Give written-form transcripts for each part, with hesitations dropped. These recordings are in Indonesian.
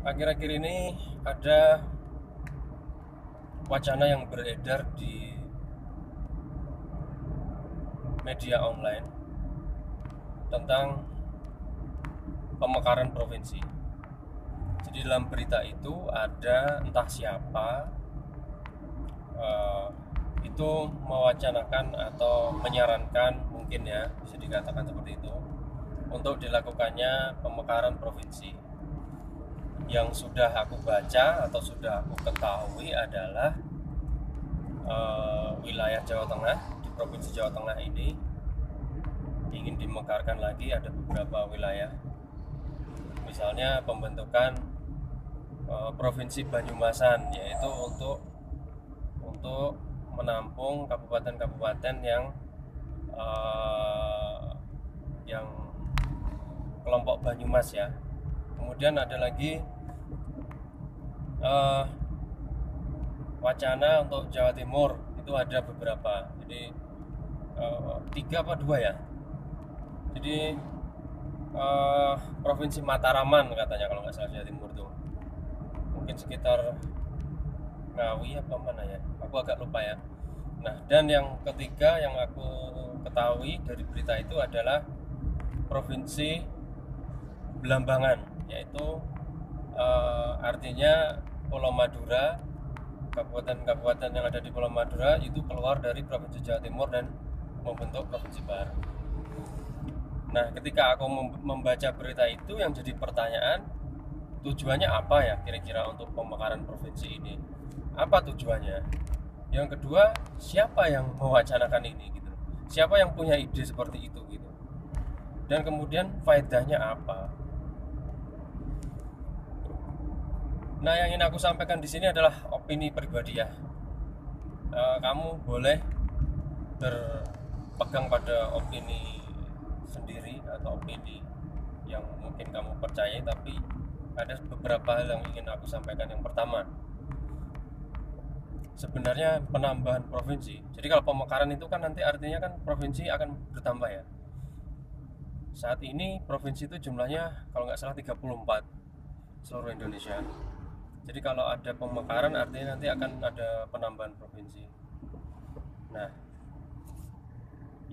Akhir-akhir ini ada wacana yang beredar di media online tentang pemekaran provinsi. Jadi dalam berita itu ada entah siapa itu mewacanakan atau menyarankan, mungkin ya bisa dikatakan seperti itu, untuk dilakukannya pemekaran provinsi. Yang sudah aku baca atau sudah aku ketahui adalah wilayah Jawa Tengah, di provinsi Jawa Tengah ini ingin dimekarkan lagi. Ada beberapa wilayah, misalnya pembentukan provinsi Banyumasan, yaitu untuk menampung kabupaten-kabupaten yang kelompok Banyumas ya. Kemudian ada lagi wacana untuk Jawa Timur, itu ada beberapa. Jadi 3 apa 2 ya. Jadi provinsi Mataraman katanya kalau nggak salah Jawa Timur tuh. Mungkin sekitar Ngawi apa mana ya, aku agak lupa ya. Nah, dan yang ketiga yang aku ketahui dari berita itu adalah provinsi Belambangan, yaitu artinya Pulau Madura. Kabupaten-kabupaten yang ada di Pulau Madura itu keluar dari provinsi Jawa Timur dan membentuk provinsi baru. Nah, ketika aku membaca berita itu, yang jadi pertanyaan, tujuannya apa ya kira-kira untuk pemekaran provinsi ini? Apa tujuannya? Yang kedua, siapa yang mewacanakan ini gitu? Siapa yang punya ide seperti itu gitu? Dan kemudian faedahnya apa? Nah, yang ingin aku sampaikan di sini adalah opini pribadi ya. Kamu boleh berpegang pada opini sendiri atau opini yang mungkin kamu percayai, tapi ada beberapa hal yang ingin aku sampaikan. Yang pertama, sebenarnya penambahan provinsi. Jadi kalau pemekaran itu kan nanti artinya kan provinsi akan bertambah ya. Saat ini provinsi itu jumlahnya kalau nggak salah 34 seluruh Indonesia. Jadi kalau ada pemekaran artinya nanti akan ada penambahan provinsi. Nah,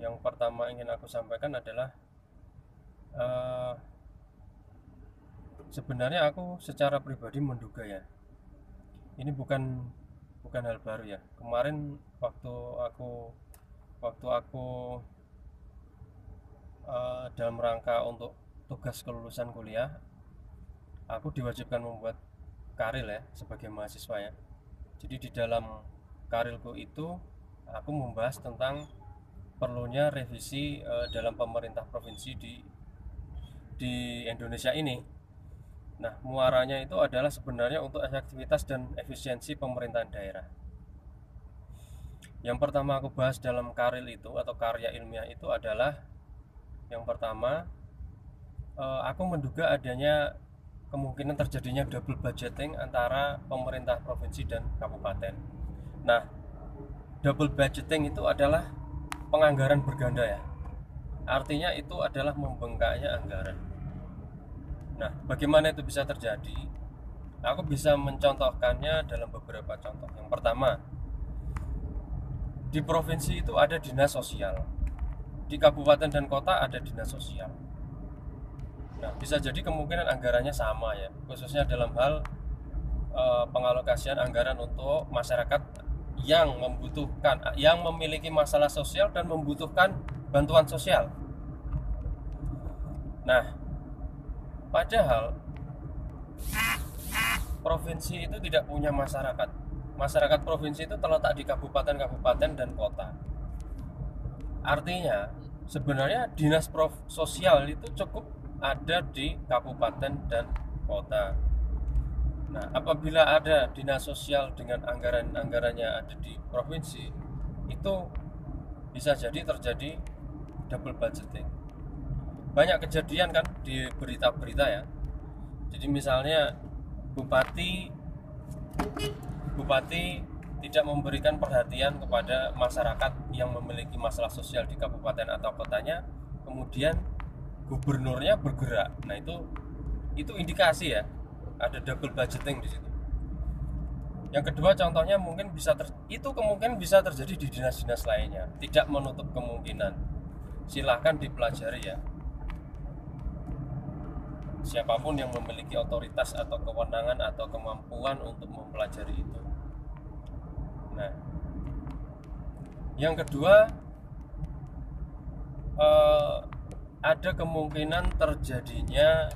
yang pertama ingin aku sampaikan adalah sebenarnya aku secara pribadi menduga ya, ini bukan hal baru ya. Kemarin waktu aku dalam rangka untuk tugas kelulusan kuliah, aku diwajibkan membuat karil ya sebagai mahasiswa ya. Jadi di dalam karilku itu aku membahas tentang perlunya revisi dalam pemerintah provinsi di Indonesia ini. Nah, muaranya itu adalah sebenarnya untuk efektivitas dan efisiensi pemerintahan daerah. Yang pertama aku bahas dalam karil itu atau karya ilmiah itu adalah, yang pertama, aku menduga adanya kemungkinan terjadinya double budgeting antara pemerintah provinsi dan kabupaten. Nah, double budgeting itu adalah penganggaran berganda ya. Artinya itu adalah membengkaknya anggaran. Nah, bagaimana itu bisa terjadi? Aku bisa mencontohkannya dalam beberapa contoh. Yang pertama, di provinsi itu ada dinas sosial, di kabupaten dan kota ada dinas sosial. Nah, bisa jadi kemungkinan anggarannya sama ya, khususnya dalam hal pengalokasian anggaran untuk masyarakat yang membutuhkan, yang memiliki masalah sosial dan membutuhkan bantuan sosial. Nah, padahal provinsi itu tidak punya masyarakat. Masyarakat provinsi itu terletak di kabupaten-kabupaten dan kota. Artinya, sebenarnya dinas sosial itu cukup ada di kabupaten dan kota. Nah, apabila ada dinas sosial dengan anggarannya ada di provinsi, itu bisa jadi terjadi double budgeting. Banyak kejadian kan di berita-berita ya. Jadi misalnya bupati tidak memberikan perhatian kepada masyarakat yang memiliki masalah sosial di kabupaten atau kotanya, kemudian gubernurnya bergerak. Nah, itu indikasi ya. ada double budgeting di situ. Yang kedua contohnya mungkin itu kemungkinan bisa terjadi di dinas-dinas lainnya, tidak menutup kemungkinan. Silahkan dipelajari ya. Siapapun yang memiliki otoritas atau kewenangan atau kemampuan untuk mempelajari itu. Nah, yang kedua ada kemungkinan terjadinya.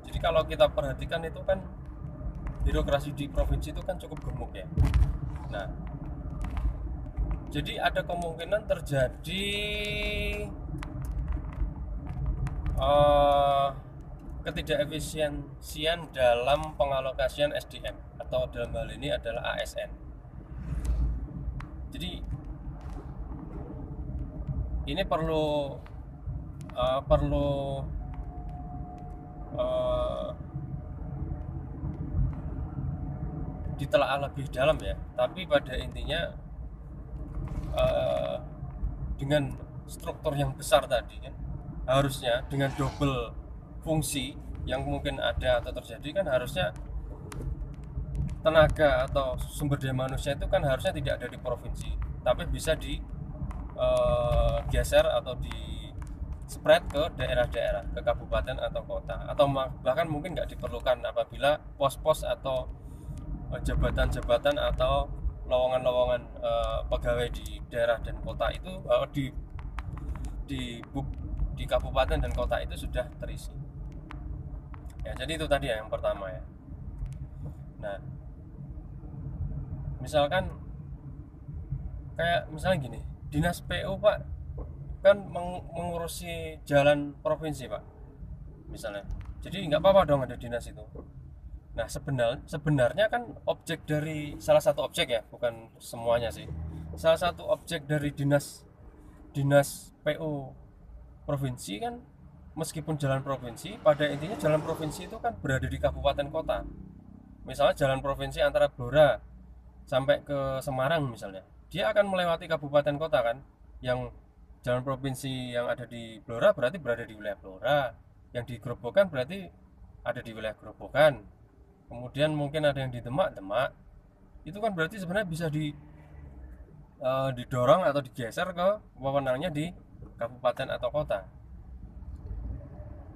Jadi kalau kita perhatikan itu kan birokrasi di provinsi itu kan cukup gemuk ya. Nah, jadi ada kemungkinan terjadi ketidakefisiensian dalam pengalokasian SDM atau dalam hal ini adalah ASN. Jadi ini perlu ditelaah lebih dalam ya. Tapi pada intinya dengan struktur yang besar tadi kan, harusnya dengan double fungsi yang mungkin ada atau terjadi kan, harusnya tenaga atau sumber daya manusia itu kan harusnya tidak ada di provinsi, tapi bisa geser atau di spread ke daerah-daerah, ke kabupaten atau kota, atau bahkan mungkin nggak diperlukan apabila pos-pos atau jabatan-jabatan atau lowongan-lowongan pegawai di daerah dan kota itu di kabupaten dan kota itu sudah terisi. Ya, jadi itu tadi ya yang pertama ya. Nah, misalkan kayak misalnya gini, dinas PU Pak kan mengurusi jalan provinsi Pak, misalnya. Jadi nggak apa-apa dong ada dinas itu. Nah, sebenarnya kan objek dari salah satu objek ya, bukan semuanya sih. Salah satu objek dari dinas PU provinsi kan, meskipun jalan provinsi, pada intinya jalan provinsi itu kan berada di kabupaten kota. Misalnya jalan provinsi antara Blora sampai ke Semarang misalnya, dia akan melewati kabupaten kota kan. Yang jalan provinsi yang ada di Blora berarti berada di wilayah Blora, yang di Grobogan berarti ada di wilayah Grobogan. Kemudian mungkin ada yang di Demak. Itu kan berarti sebenarnya bisa didorong atau digeser ke wewenangnya di kabupaten atau kota.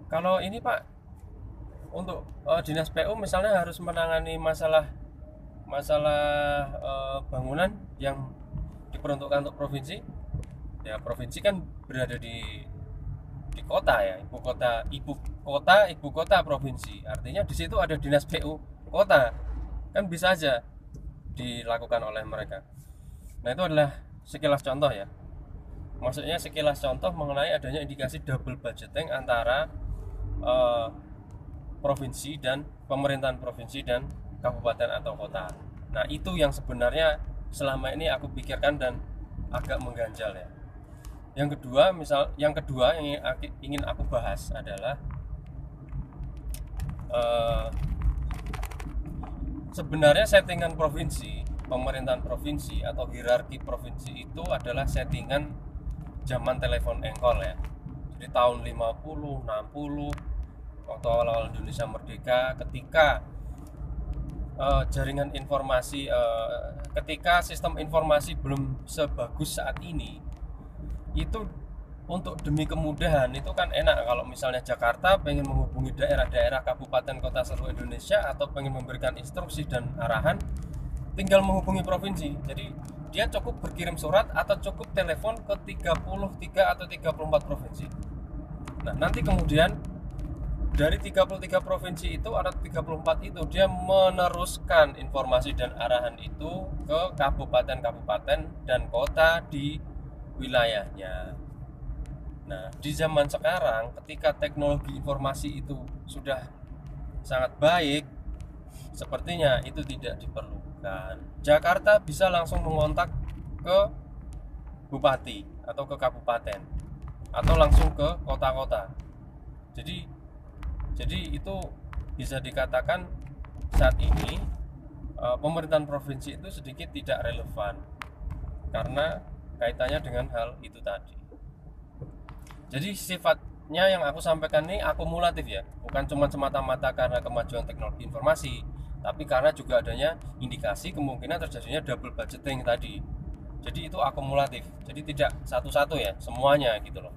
Kalau ini Pak, untuk dinas PU misalnya harus menangani masalah bangunan yang diperuntukkan untuk provinsi. Ya, provinsi kan berada di kota ya, ibu kota provinsi. Artinya di situ ada dinas PU kota. Kan bisa aja dilakukan oleh mereka. Nah, itu adalah sekilas contoh ya. Maksudnya sekilas contoh mengenai adanya indikasi double budgeting antara provinsi dan pemerintahan provinsi dan kabupaten atau kota. Nah, itu yang sebenarnya selama ini aku pikirkan dan agak mengganjal ya. Yang kedua yang ingin aku bahas adalah sebenarnya settingan provinsi, pemerintahan provinsi atau hierarki provinsi itu adalah settingan zaman telepon engkol ya. Jadi tahun 50, 60 waktu awal-awal Indonesia merdeka, ketika jaringan informasi, ketika sistem informasi belum sebagus saat ini, itu untuk demi kemudahan itu kan enak kalau misalnya Jakarta pengen menghubungi daerah-daerah kabupaten kota seluruh Indonesia atau pengen memberikan instruksi dan arahan, tinggal menghubungi provinsi. Jadi dia cukup berkirim surat atau cukup telepon ke 33 atau 34 provinsi. Nah, nanti kemudian dari 33 provinsi itu atau 34 itu dia meneruskan informasi dan arahan itu ke kabupaten-kabupaten dan kota di wilayahnya. Nah, di zaman sekarang ketika teknologi informasi itu sudah sangat baik, sepertinya itu tidak diperlukan. Jakarta bisa langsung mengontak ke bupati atau ke kabupaten atau langsung ke kota-kota. Jadi itu bisa dikatakan saat ini pemerintahan provinsi itu sedikit tidak relevan karena kaitannya dengan hal itu tadi. Jadi sifat yang aku sampaikan ini akumulatif ya, bukan cuma semata-mata karena kemajuan teknologi informasi, tapi karena juga adanya indikasi kemungkinan terjadinya double budgeting tadi. Jadi itu akumulatif, jadi tidak satu-satu ya, semuanya gitu loh.